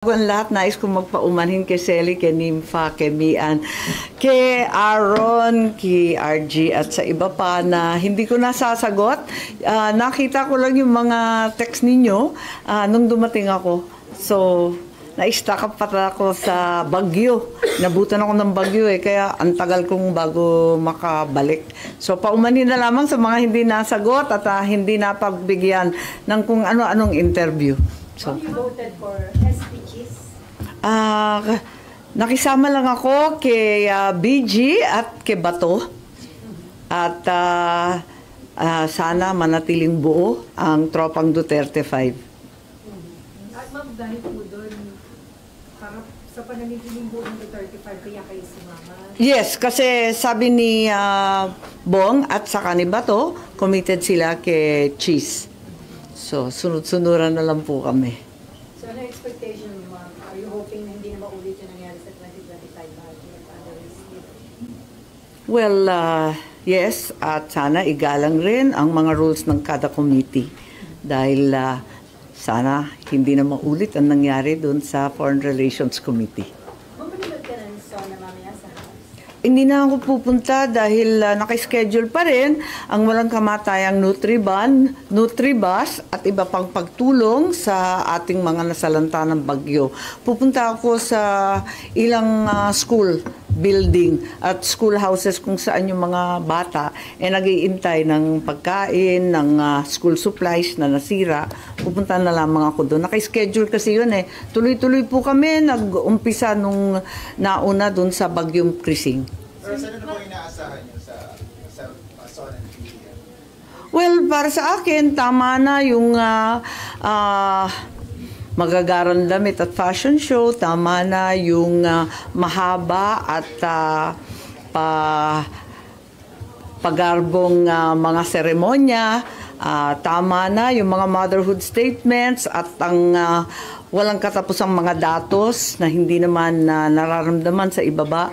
Ang lahat, nais kong magpaumanhin kay Selly, kay Nympha, kay Mian, kay Aaron, kay RG at sa iba pa na hindi ko nasasagot. Nakita ko lang yung mga text ninyo nung dumating ako. So, na-stuck up pata ako sa Baguio. Nabutan ako ng Baguio kaya ang tagal kong bago makabalik. So, paumanhin na lamang sa mga hindi nasagot at hindi napagbigyan ng kung ano-anong interview. So, you voted for SPGs? Nakisama lang ako kay BG at kay Bato. At sana manatiling buo ang tropang Duterte 5. At ma'am, dahil po doon, para sa pananitiling buo ng Duterte 5, kaya kayo sumama? Yes, kasi sabi ni Bong at saka ni Bato, committed sila kay Cheese. So, sunod-sunuran na lang po kami. So, ano expectation mo, ma'am? Are you hoping na hindi na maulit yung nangyari sa 2025 budget? Well, yes, at sana igalang rin ang mga rules ng kada committee. Dahil sana hindi na maulit ang nangyari doon sa Foreign Relations Committee. Mamunod ka na SONA mamaya sa House? Hindi na ako pupunta dahil nakaschedule pa rin ang walang kamatayang Nutribus at iba pang pagtulong sa ating mga nasalanta ng bagyo. Pupunta ako sa ilang school building at schoolhouses kung saan yung mga bata nag-iintay ng pagkain, ng school supplies na nasira. Pupunta na lamang ako doon. Naka-schedule kasi yun Tuloy-tuloy po kami nag-umpisa nung nauna doon sa Bagyong Krising. Pero saan na po inaasahan nyo sa SONA and PDM? Well, para sa akin, tama na yung magagarang damit at fashion show, tama na yung mahaba at pagarbong mga seremonya, tama na yung mga motherhood statements at ang walang katapusang mga datos na hindi naman nararamdaman sa ibaba.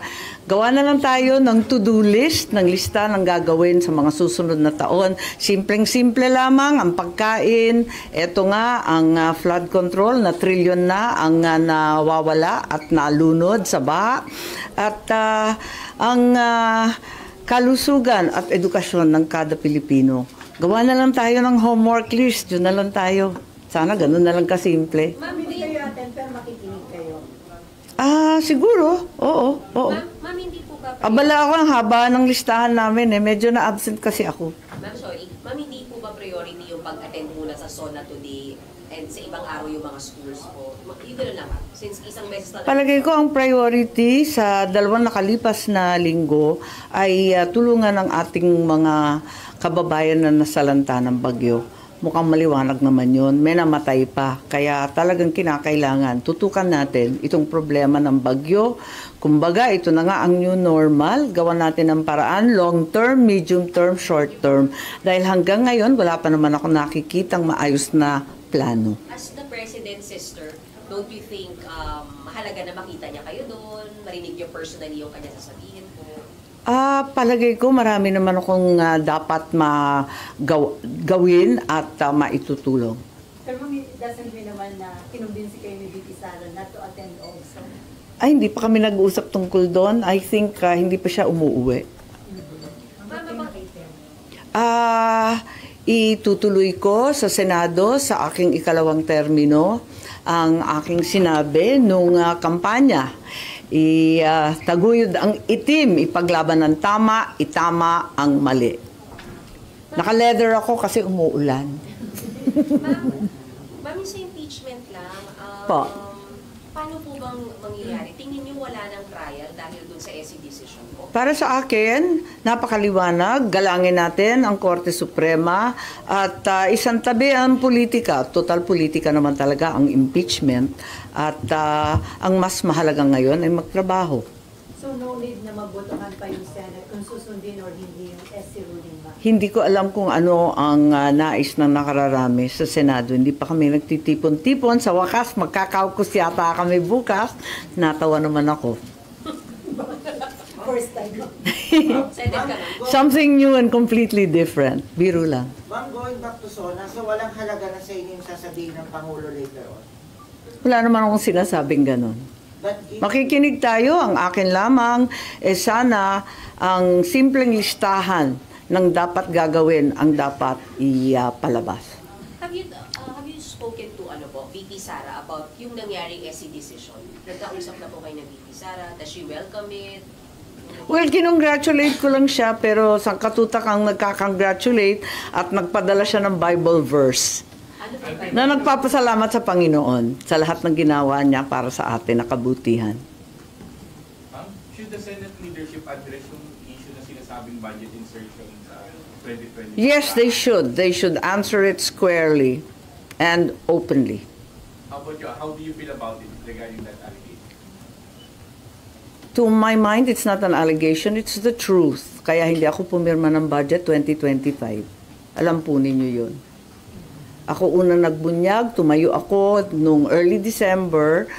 Gawa na lang tayo ng to-do list, ng lista ng gagawin sa mga susunod na taon. Simpleng-simple lamang ang pagkain. Ito nga ang flood control na trilyon na ang nawawala at nalunod sa baha. At ang kalusugan at edukasyon ng kada Pilipino. Gawa na lang tayo ng homework list. Yun na lang tayo. Sana ganun na lang kasimple. Ma'am, hindi kayo attend pero makikinig kayo? Siguro. Oo. Ma'am, hindi po ba... Abala ako ang haba ng listahan namin Medyo na-absent kasi ako. Ma'am, sorry. Ma'am, hindi po ba priority yung pag-attend muna sa SONA today and sa ibang araw yung mga schools po? Yung gano'n lang, ma'am. Since isang beses na... Palagay ko ang priority sa dalawang nakalipas na linggo ay tulungan ng ating mga kababayan na nasalanta ng bagyo. Mukhang maliwanag naman yun. May namatay pa. Kaya talagang kinakailangan. Tutukan natin itong problema ng bagyo. Kumbaga, ito na nga ang new normal. Gawan natin ng paraan. Long term, medium term, short term. Dahil hanggang ngayon, wala pa naman ako nakikitang maayos na plano. As the President's sister, don't you think mahalaga na makita niya kayo doon? Marinig niyo personally yung kanya sasabihin po? Palagay ko marami naman akong dapat gawin at maitutulong. Pero ma'am, it doesn't mean naman na kinumbinsi kayo ni VP Sara not to attend also? Ay, hindi pa kami nag-uusap tungkol doon. I think hindi pa siya umuuwi. Itutuloy ko sa Senado sa aking ikalawang termino ang aking sinabi nung kampanya. Taguyod ang itim, ipaglaban ng tama, itama ang mali. Naka-leather ako kasi umuulan. Ma'am, sa impeachment lang, paano po bang mangyayari? Tingin niyo wala ng trial dahil dun sa SC decision po? Para sa akin, napakaliwanag. Galangin natin ang Korte Suprema at isang tabi ang politika. Total politika naman talaga ang impeachment. At ang mas mahalaga ngayon ay magtrabaho. So no need na mabotohan pa yung Senate kung susundin or hindi yung SC ruling ba? Hindi ko alam kung ano ang nais ng nakararami sa Senado. Hindi pa kami nagtitipon-tipon. Sa wakas, magkakaukus yata kami bukas. Natawa naman ako. First time. Excited ka na? Something new and completely different. Biro lang. Ma'am, going back to SONA, so walang halaga na sa inyo yung sasabihin ng Pangulo later on? Wala naman akong sinasabing ganon. Makikinig tayo, ang akin lamang, sana ang simpleng listahan ng dapat gagawin ang dapat ipalabas. Have you spoken to VP Sara about yung nangyaring SC decision? Nagkausap na po kayo ng VP Sara? Does she welcome it? Well, kinongratulate ko lang siya, pero sa katutak ang nagkakongratulate at nagpadala siya ng Bible verse Ano po ba? na nagpapasalamat sa Panginoon sa lahat ng ginawa niya para sa atin na kabutihan. Should the Senate leadership address yung issue na sinasabing budget insertion sa 2020? Yes, they should. They should answer it squarely and openly. How about you? How do you feel about it regarding that allegation? To my mind, it's not an allegation, it's the truth. Kaya hindi ako pumirma ng budget 2025. Alam po ninyo yun. Ako unang nagbunyag, tumayo ako noong early December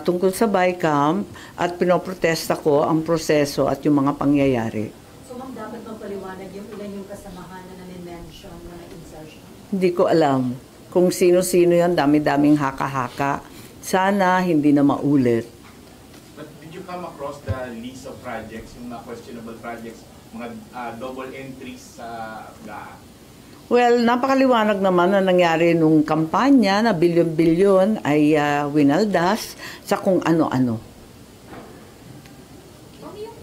tungkol sa BICAM at pinoprotesta ko ang proseso at yung mga pangyayari. So ma'am, dapat bang paliwanag yung ilan yung kasamahan na na-mention na insertion? Hindi ko alam kung sino-sino yan, dami-daming haka-haka. Sana hindi na maulit. But did you come across the list of projects, yung mga questionable projects, mga double entries sa GAA? Well, napakaliwanag naman na nangyari nung kampanya na bilyon-bilyon ay winaldas sa kung ano-ano. Kung yung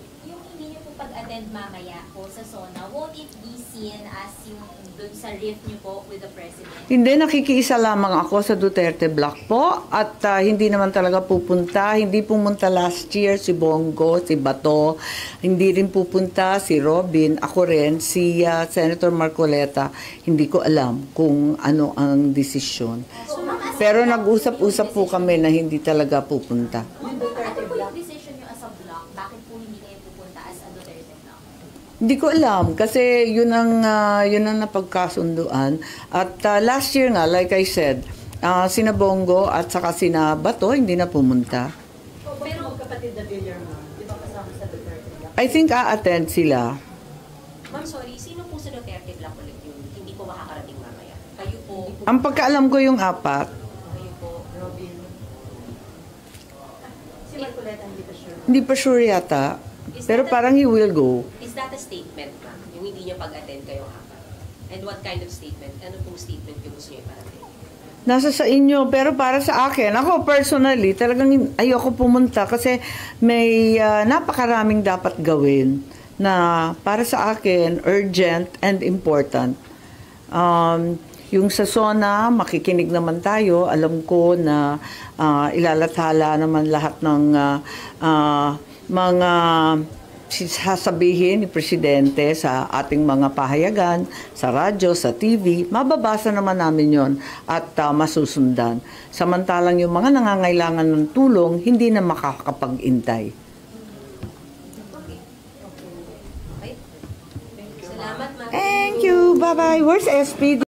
hindi niyo po pag-attend mamaya po sa SONA, won't it be seen as yung dun sa rift niyo po with the President? Hindi, nakikiisa lamang ako sa Duterte Block po at hindi naman talaga pupunta. Hindi pumunta last year si Bongo, si Bato, hindi rin pupunta si Robin, ako rin, si Senator Marcoleta. Hindi ko alam kung ano ang desisyon. Pero nag-usap-usap po kami na hindi talaga pupunta. Ano po yung decision niyo as a block? Bakit po hindi kayo pupunta as a Duterte block? Hindi ko alam kasi yun ang napagkasunduan at last year nga, like I said, sina Bongo at saka sina Bato hindi na pumunta. Pero kapatid na Villar ma'am, di ba kasama sa Duterte Block? I think a-attend sila. Ma'am, sorry, sino po sa Duterte Block ulit yung hindi po makakarating mamaya? Kayo po, Ang pagkaalam ko yung apat, kayo po, Robin. Si Marcoleta hindi pa sure. hindi pa sure yata, pero parang he will go. is that a statement, ma'am? Yung hindi niyo pag-attend kayong apat? And what kind of statement? Ano pong statement yung gusto niyo iparating? Nasa sa inyo, pero para sa akin, ako personally, talagang ayoko pumunta kasi may napakaraming dapat gawin na para sa akin, urgent and important. Yung sa SONA, makikinig naman tayo. Alam ko na ilalathala naman lahat ng mga sasabihin ni Presidente sa ating mga pahayagan, sa radyo, sa TV. Mababasa naman namin yon at masusundan. Samantalang yung mga nangangailangan ng tulong, hindi na makakapag-intay. Okay. Okay. Salamat, ma'am. Thank you. Bye-bye. Where's SP?